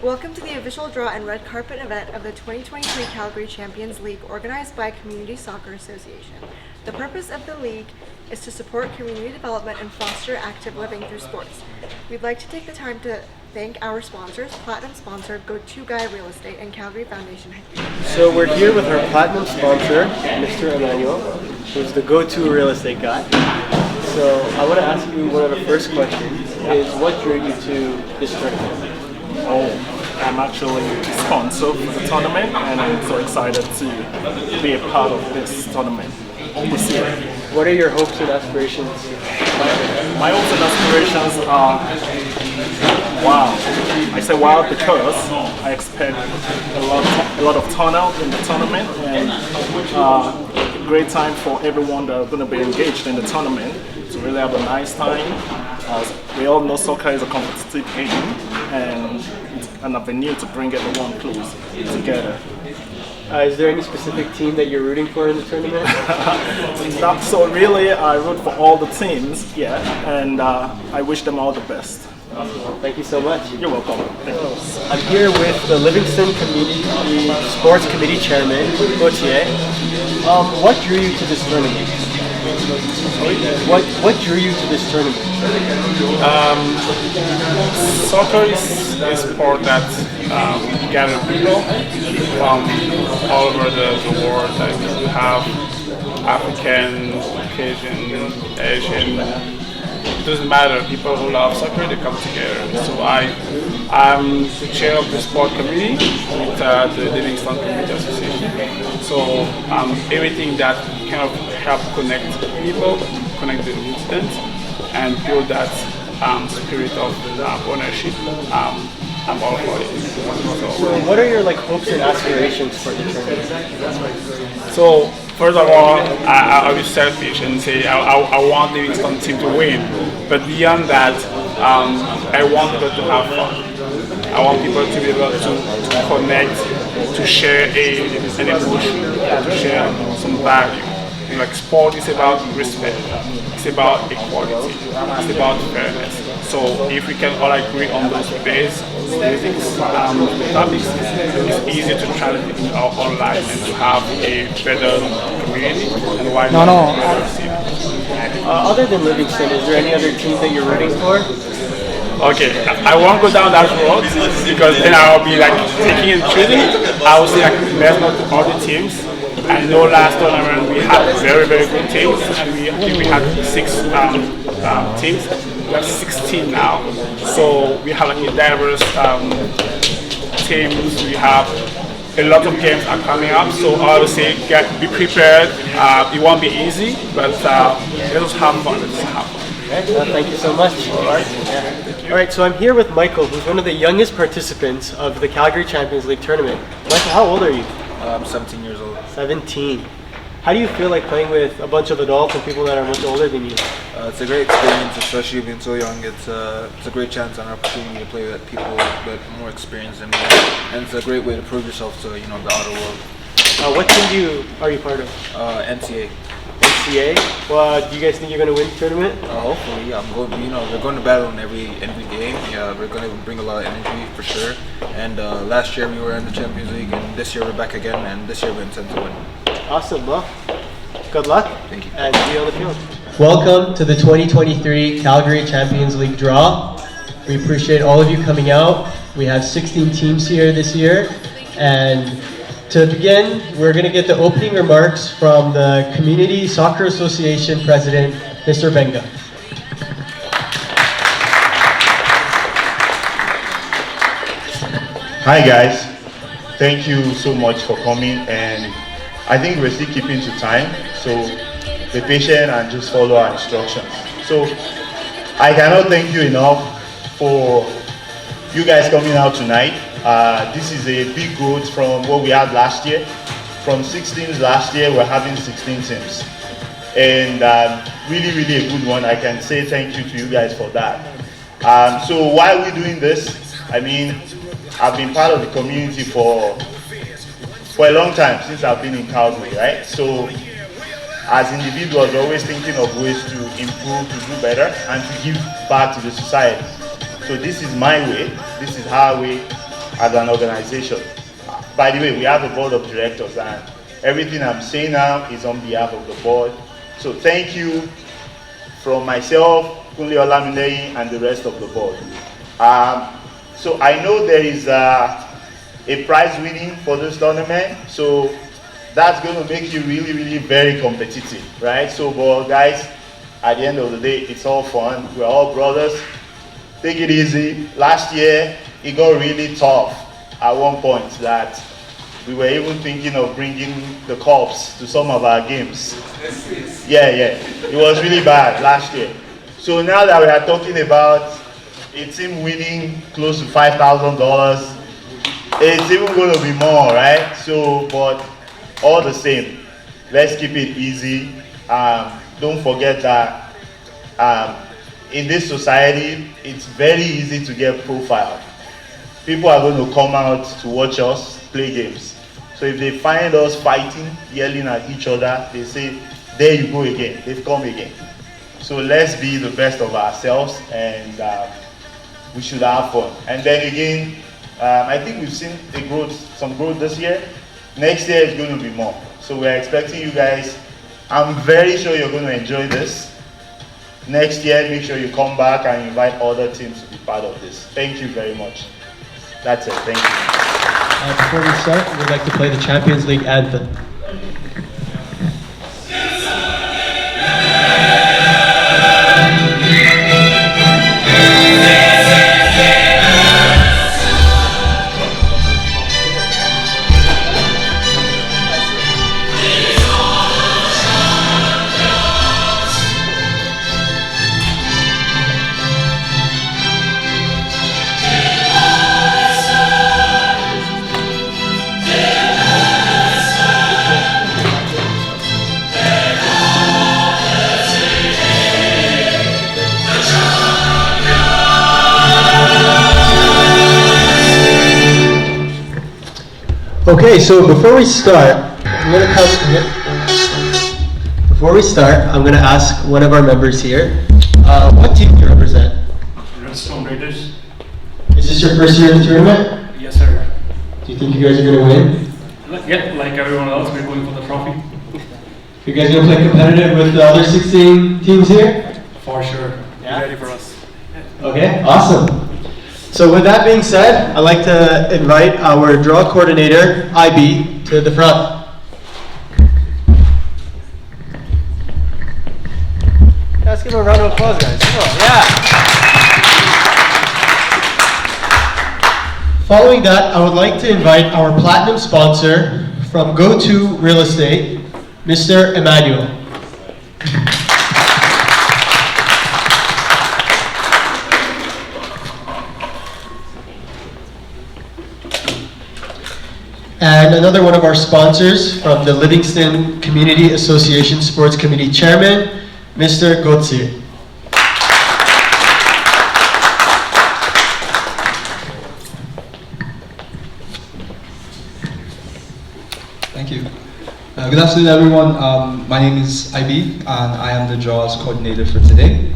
Welcome to the official draw and red carpet event of the 2023 Calgary Champions League organized by Community Soccer Association. The purpose of the league is to support community development and foster active living through sports. We'd like to take the time to thank our sponsors, Platinum sponsor Go-To-Guy Real Estate and Calgary Foundation. So we're here with our Platinum sponsor, Mr. Emmanuel, who's the go-to real estate guy. So I want to ask you one of the first questions is what drew you to this tournament? I'm actually sponsor for the tournament and I'm so excited to be a part of this tournament this year. What are your hopes and aspirations? My hopes and aspirations are, wow. I say wow because I expect a lot of turnout in the tournament and a great time for everyone that are going to be engaged in the tournament to really have a nice time. We all know soccer is a competitive game and it's an avenue to bring everyone close together. Is there any specific team that you're rooting for in the tournament? So really, I root for all the teams, yeah, and I wish them all the best. Thank you so much. You're welcome. Thank you. I'm here with the Livingston Community Sports Committee Chairman, Gautier. What drew you to this tournament? What drew you to this tournament? Soccer is a sport that gathers people from all over the world. Like you have African, Caucasian, Asian. It doesn't matter. People who love soccer, they come together. So I'm the chair of the sport committee with the Livingston Community Association. So everything that kind of help connect people, connect the residents, and build that spirit of ownership. I'm all for it. So what are your hopes and aspirations for the tournament? So first of all, I'll be selfish and say I want the Livingston team to win. But beyond that, I want people to have fun. I want people to be able to connect, to share an emotion, to share some value. Like sport is about respect, it's about equality, it's about fairness. So if we can all agree on those basics, topics, it's easy to translate in our own life and to have a better community. And why not? Other than Livingston, is there any other team that you're rooting for? Okay, I won't go down that road because then I'll be taking and choosing. I will say let's not to all the teams. I know last tournament we had very, very good teams, and I think we had 6 teams. We have 16 now, so we have a diverse teams. We have a lot of games are coming up, so I would say be prepared. It won't be easy, but let us have fun. Thank you so much. All right, so I'm here with Michael, who's one of the youngest participants of the Calgary Champions League tournament. Michael, how old are you? I'm 17 years old. 17. How do you feel like playing with a bunch of adults and people that are much older than you? It's a great experience, especially being so young. It's a great chance and opportunity to play with people with more experience than me, and it's a great way to prove yourself to the outer world. What team are you part of? NCA. NCA. Well, do you guys think you're going to win the tournament? Hopefully, I'm going. We're going to battle in every game. Yeah, we're going to bring a lot of energy for sure. And last year we were in the Champions League, and this year we're back again. And this year we intend to win. Awesome. Well, good luck. Thank you. And see you on the field. Welcome to the 2023 Calgary Champions League draw. We appreciate all of you coming out. We have 16 teams here this year, and to begin, we're going to get the opening remarks from the Community Soccer Association President, Mr. Benga. Hi guys, thank you so much for coming, and I think we're still keeping to time, so be patient and just follow our instructions. So I cannot thank you enough for you guys coming out tonight. This is a big growth from what we had last year. From 6 teams last year, we're having 16 teams. And really a good one. I can say thank you to you guys for that. So why are we doing this? I mean, I've been part of the community for a long time, since I've been in Calgary, right? So as individuals, we're always thinking of ways to improve, to do better, and to give back to the society. So this is my way. This is how as an organization. By the way, we have a board of directors, and everything I'm saying now is on behalf of the board. So thank you from myself, Kunle Olamide, and the rest of the board. So I know there is a prize winning for this tournament, so that's going to make you really, really very competitive, right? So, but guys, at the end of the day, it's all fun. We're all brothers. Take it easy. Last year, it got really tough at one point that we were even thinking of bringing the cops to some of our games. Yeah. It was really bad last year. So now that we are talking about a team winning close to $5,000, it's even going to be more, right? So, but all the same, let's keep it easy. Don't forget that in this society, it's very easy to get profiled. People are going to come out to watch us play games. So if they find us fighting, yelling at each other, they say, there you go again, they've come again. So let's be the best of ourselves, and we should have fun. And then again, I think we've seen some growth this year. Next year is going to be more. So we're expecting you guys. I'm very sure you're going to enjoy this. Next year, make sure you come back and invite other teams to be part of this. Thank you very much. That's it. Thank you. Before we start, we'd like to play the Champions League anthem. Okay, so before we start, I'm going to ask one of our members here, what team do you represent? Redstone Raiders. Is this your first year in the tournament? Yes, sir. Do you think you guys are going to win? Yeah, like everyone else, we're going for the trophy. You guys going to play competitive with the other 16 teams here? For sure. Yeah? Be ready for us. Okay, awesome. So with that being said, I'd like to invite our draw coordinator, IB, to the front. Let's give him a round of applause, guys. Come on, yeah. Following that, I would like to invite our platinum sponsor from Go2 Real Estate, Mr. Emmanuel. And another one of our sponsors from the Livingston Community Association Sports Committee Chairman, Mr. Gotsi. Thank you. Good afternoon, everyone. My name is IB, and I am the draws coordinator for today.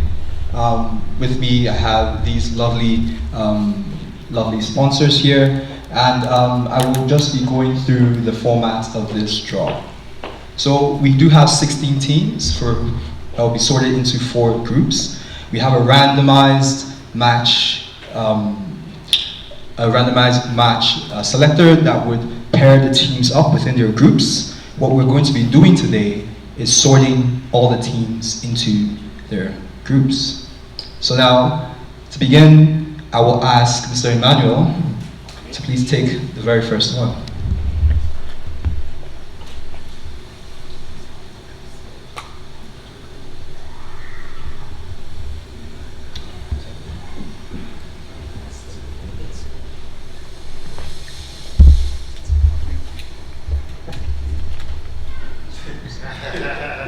With me, I have these lovely sponsors here. And I will just be going through the format of this draw. So we do have 16 teams that will be sorted into 4 groups. We have a randomized match selector that would pair the teams up within their groups. What we're going to be doing today is sorting all the teams into their groups. So now, to begin, I will ask Mr. Emmanuel to please take the very first one.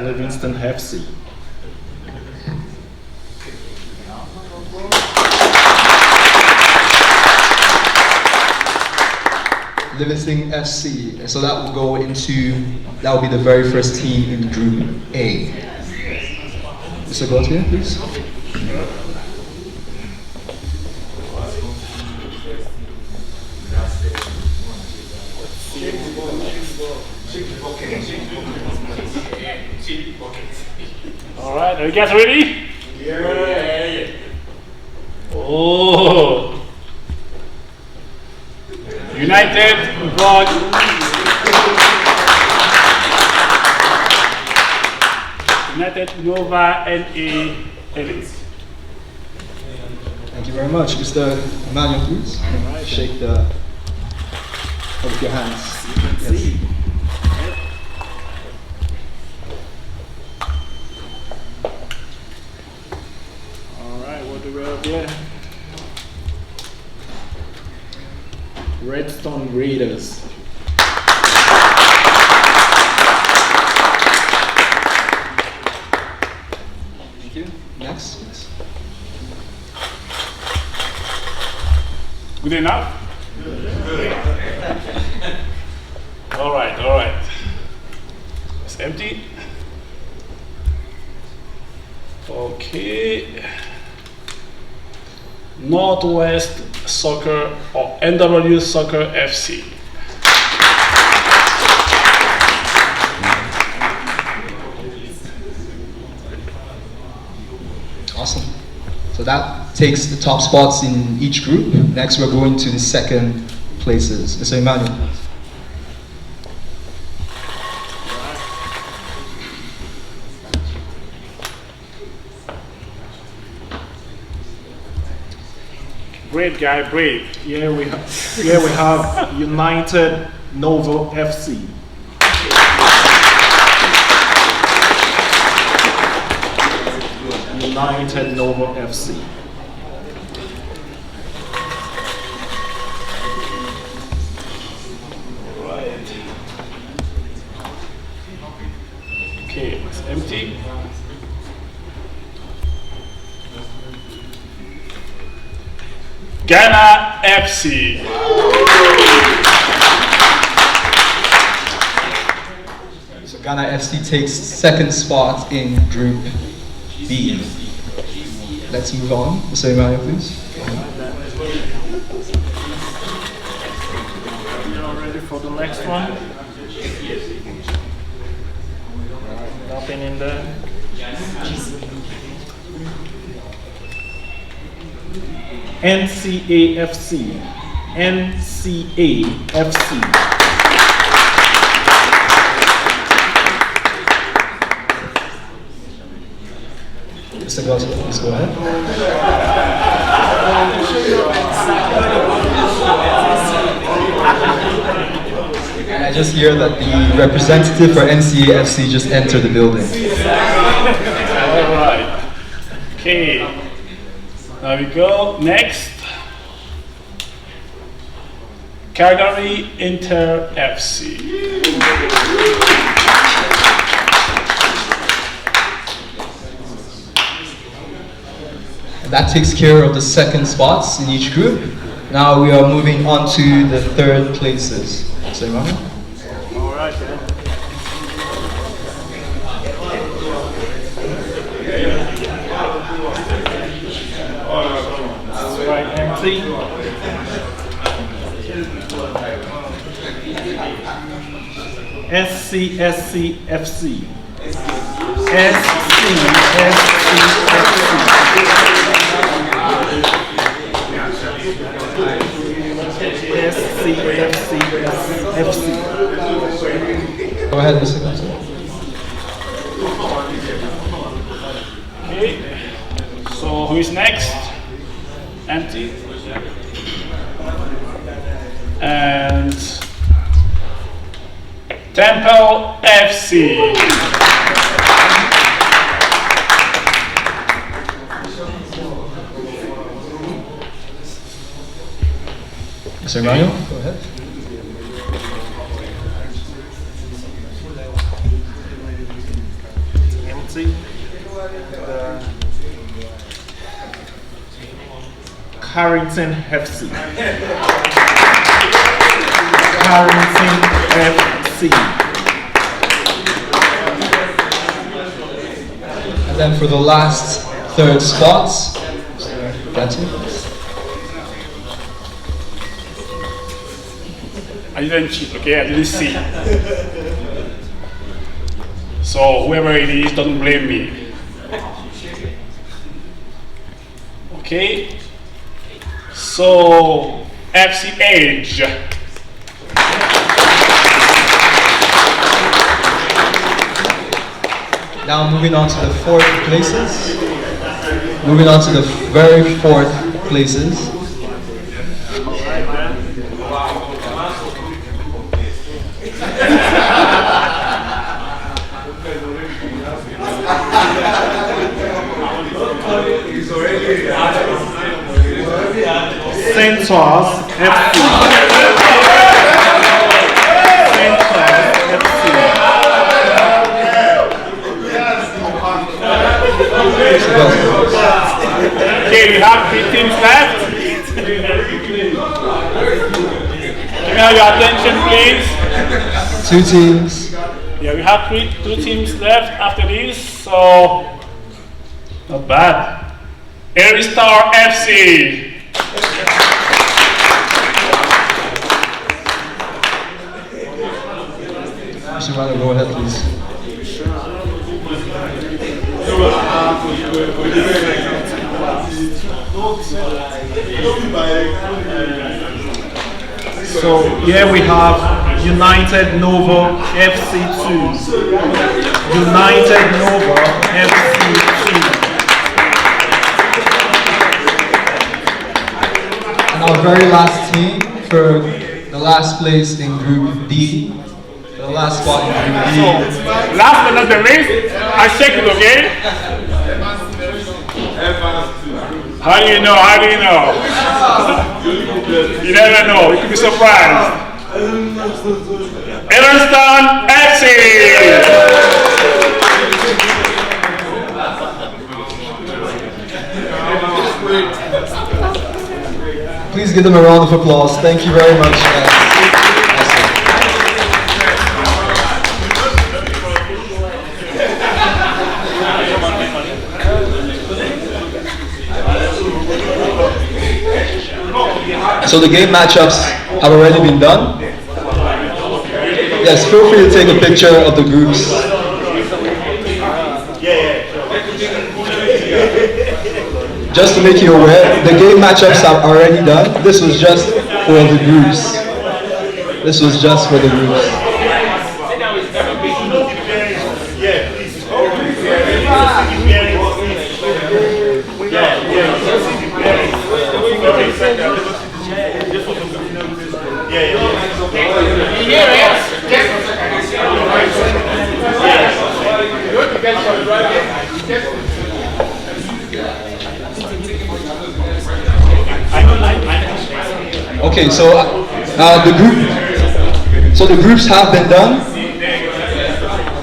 Livingston FC. Livingston FC. So that will be the very first team in Group A. Mr. Gautier, please. All right, are you guys ready? Yeah. Oh. United Block. United Nova NA Elite. Thank you very much. Mr. Emmanuel, please. Shake the of your hands. Yes. Alright, what do we have here? Redstone Raiders. Thank you. Next. Yes. Good enough? All right. It's empty. Okay. Northwest Soccer or NW Soccer FC. Awesome. So that takes the top spots in each group. Next, we're going to the second places. Mr. Emmanuel. Brave guy, brave. Here we have United Nova FC. United Nova FC. Right. Okay, it's empty. Ghana FC. So Ghana FC takes second spot in Group B. Let's move on. Mr. Emmanuel, please. You all ready for the next one? Nothing in there. NCAFC. Mr. Gosling, please go ahead. And I just hear that the representative for NCAFC just entered the building. All right. Okay. Now we go. Next. Calgary Inter FC. That takes care of the second spots in each group. Now we are moving on to the third places. So, Emmanuel? All right, then. That's right, empty. SCSCFC. SCSCFC. Go ahead, Mr. Gonzalez. Okay. So who is next? Empty. And Temple FC. Mr. Emmanuel, go ahead. Empty. Carrington FC. Carrington FC. And then for the last third spots, that's it. I didn't cheat, okay? I didn't see. So whoever it is, don't blame me. Okay. So FC Edge. Now moving on to the fourth places. Moving on to the very fourth places. Centos FC. Okay, we have 3 teams left. Can I have your attention, please? 2 teams. Yeah, we have two teams left after this, so not bad. Aristar FC. Mr. Rana, go ahead, please. So here we have United Nova FC2. United Nova FC2. And our very last team for the last place in Group D. The last spot in Group D. Last but not the least, I check it, okay? How do you know? How do you know? You never know. You could be surprised. Everston FC. Please give them a round of applause. Thank you very much. So the game matchups have already been done. Yes, feel free to take a picture of the groups. Just to make you aware, the game matchups are already done. This was just for the groups. This was just for the groups. Okay, so the groups have been done.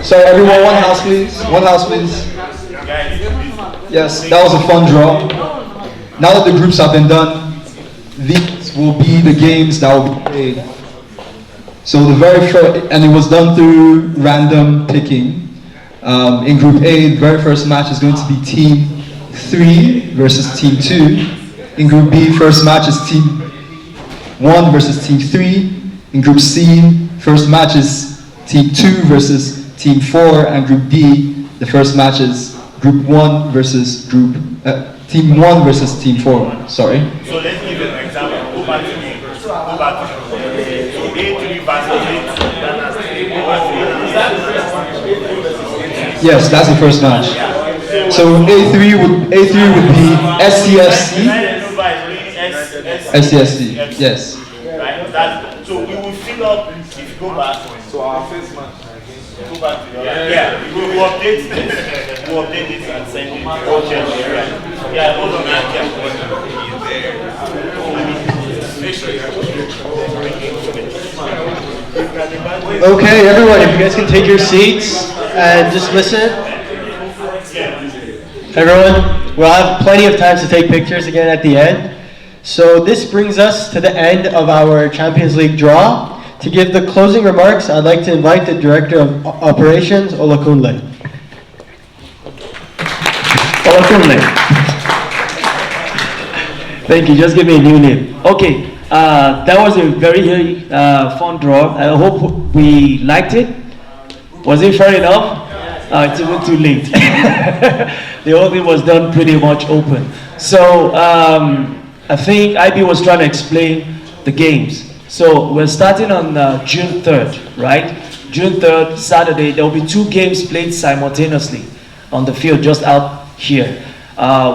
So everyone, one house please. One house please. Yes, that was a fun draw. Now that the groups have been done, these will be the games that will be played. So the very first, and it was done through random picking. In Group A, the very first match is going to be Team 3 versus Team 2. In Group B, first match is Team 1 versus Team 3. In Group C, first match is Team 2 versus Team 4. And Group D, the first match is Group 1 versus Team 1 versus Team 4. Sorry. So let's give an example. Go back to me. Go back to me. So A3 versus Yes, that's the first match. So A3 would be SCFC. SCFC, yes. Right? So we will fill up if you go back. So our first match. Go back to the other. Yeah, we will update this. We'll update this and send it to all church area. Yeah, hold on, Okay, everyone, if you guys can take your seats and just listen. Everyone, we'll have plenty of time to take pictures again at the end. So this brings us to the end of our Champions League draw. To give the closing remarks, I'd like to invite the Director of Operations, Olakunle. Olakunle. Thank you, just give me a new name. Okay, that was a very fun draw. I hope we liked it. Was it fair enough? It's even too late. The whole thing was done pretty much open. So I think IB was trying to explain the games. So we're starting on June 3rd, right? June 3rd, Saturday, there will be 2 games played simultaneously on the field just out here.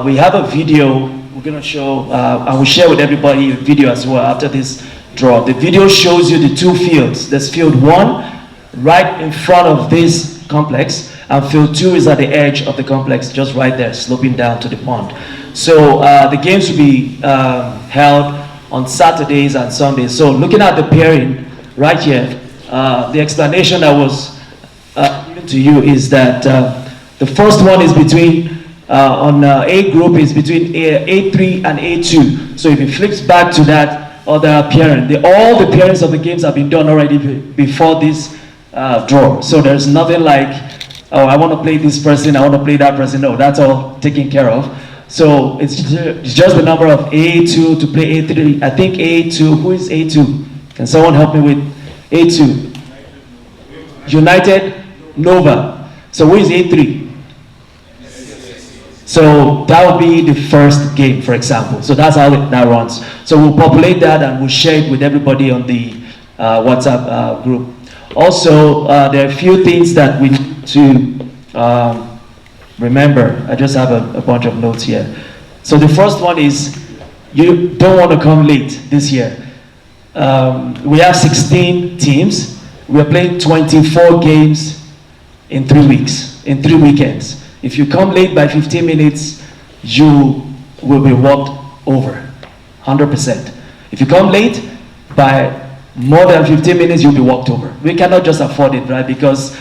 We have a video we're going to show, I will share with everybody a video as well after this draw. The video shows you the 2 fields. There's field 1 right in front of this complex, and field 2 is at the edge of the complex, just right there, sloping down to the pond. So the games will be held on Saturdays and Sundays. So looking at the pairing right here, the explanation that was given to you is that the first one is between, on A group is between A3 and A2. So if it flips back to that other pairing, all the pairings of the games have been done already before this draw. So there's nothing like, oh, I want to play this person, I want to play that person. No, that's all taken care of. So it's just the number of A2 to play A3. I think A2, who is A2? Can someone help me with A2? United Nova. So who is A3? So that would be the first game, for example. So that's how that runs. So we'll populate that and we'll share it with everybody on the WhatsApp group. Also, there are a few things that we need to remember. I just have a bunch of notes here. So the first one is you don't want to come late this year. We have 16 teams. We're playing 24 games in 3 weeks, in 3 weekends. If you come late by 15 minutes, you will be walked over, 100%. If you come late by more than 15 minutes, you'll be walked over. We cannot just afford it, right? Because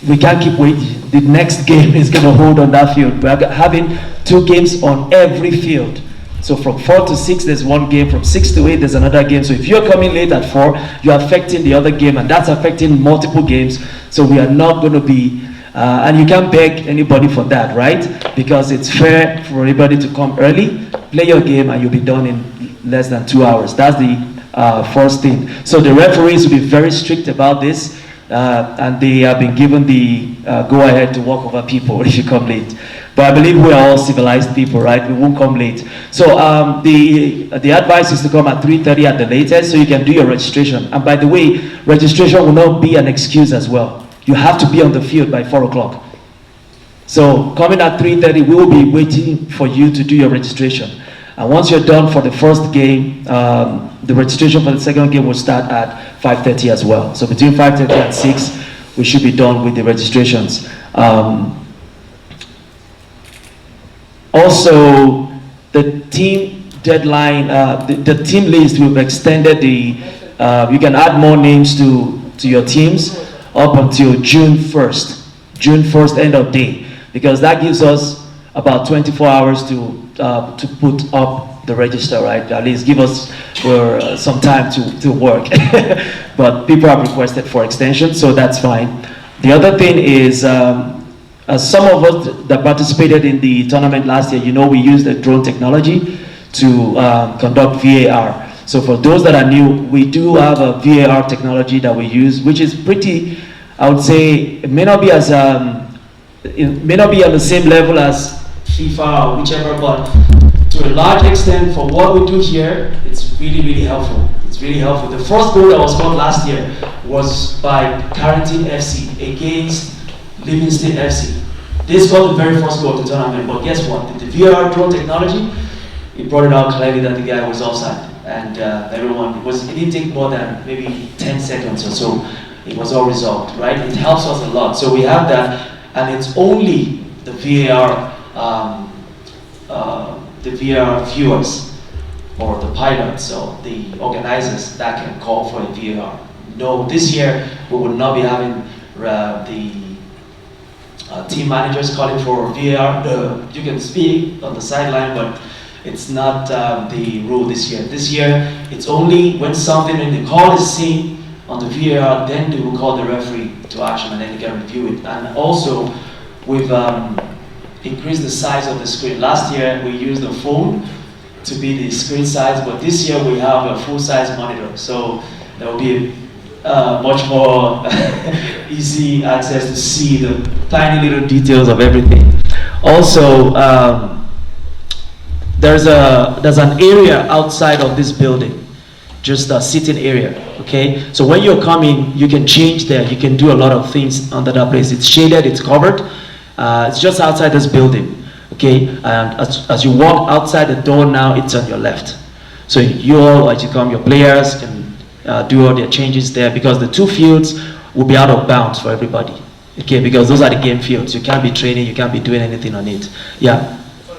we can't keep waiting. The next game is going to hold on that field. We're having 2 games on every field. So from 4 to 6, there's 1 game. From 6 to 8, there's another game. So if you're coming late at 4, you're affecting the other game, and that's affecting multiple games. So we are not going to be, and you can't beg anybody for that, right? Because it's fair for everybody to come early, play your game, and you'll be done in less than 2 hours. That's the first thing. So the referees will be very strict about this. And they have been given the go-ahead to walk over people if you come late. But I believe we are all civilized people, right? We won't come late. So the advice is to come at 3:30 at the latest so you can do your registration. And by the way, registration will not be an excuse as well. You have to be on the field by 4 o'clock. So coming at 3:30, we will be waiting for you to do your registration. And once you're done for the first game, the registration for the second game will start at 5:30 as well. So between 5:30 and 6, we should be done with the registrations. Also, the team deadline, the team list, we've extended the, you can add more names to your teams up until June 1st. June 1st, end of day. Because that gives us about 24 hours to put up the register, right? At least give us some time to work. But people have requested for extension, so that's fine. The other thing is, some of us that participated in the tournament last year, you know, we used the drone technology to conduct VAR. So for those that are new, we do have a VAR technology that we use, which is pretty, I would say, it may not be as, it may not be on the same level as FIFA or whichever, but to a large extent, for what we do here, it's really, really helpful. It's really helpful. The first goal that was scored last year was by Carrington FC against Livingston FC. They scored the very first goal of the tournament, but guess what? The VAR drone technology, it brought it out clearly that the guy was offside. And everyone, it didn't take more than maybe 10 seconds or so. It was all resolved, right? It helps us a lot. So we have that, and it's only the VAR viewers or the pilots or the organizers that can call for a VAR. No, this year we will not be having the team managers calling for VAR. You can speak on the sideline, but it's not the rule this year. This year, it's only when something in the call is seen on the VAR, then they will call the referee to action and then they can review it. And also, we've increased the size of the screen. Last year, we used the phone to be the screen size, but this year we have a full-size monitor. So there will be much more easy access to see the tiny little details of everything. Also, there's an area outside of this building, just a sitting area, okay? So when you're coming, you can change there. You can do a lot of things under that place. It's shaded, it's covered. It's just outside this building, okay? And as you walk outside the door now, it's on your left. So you all, as you come, your players can do all their changes there, because the 2 fields will be out of bounds for everybody, okay? Because those are the game fields. You can't be training, you can't be doing anything on it. Yeah.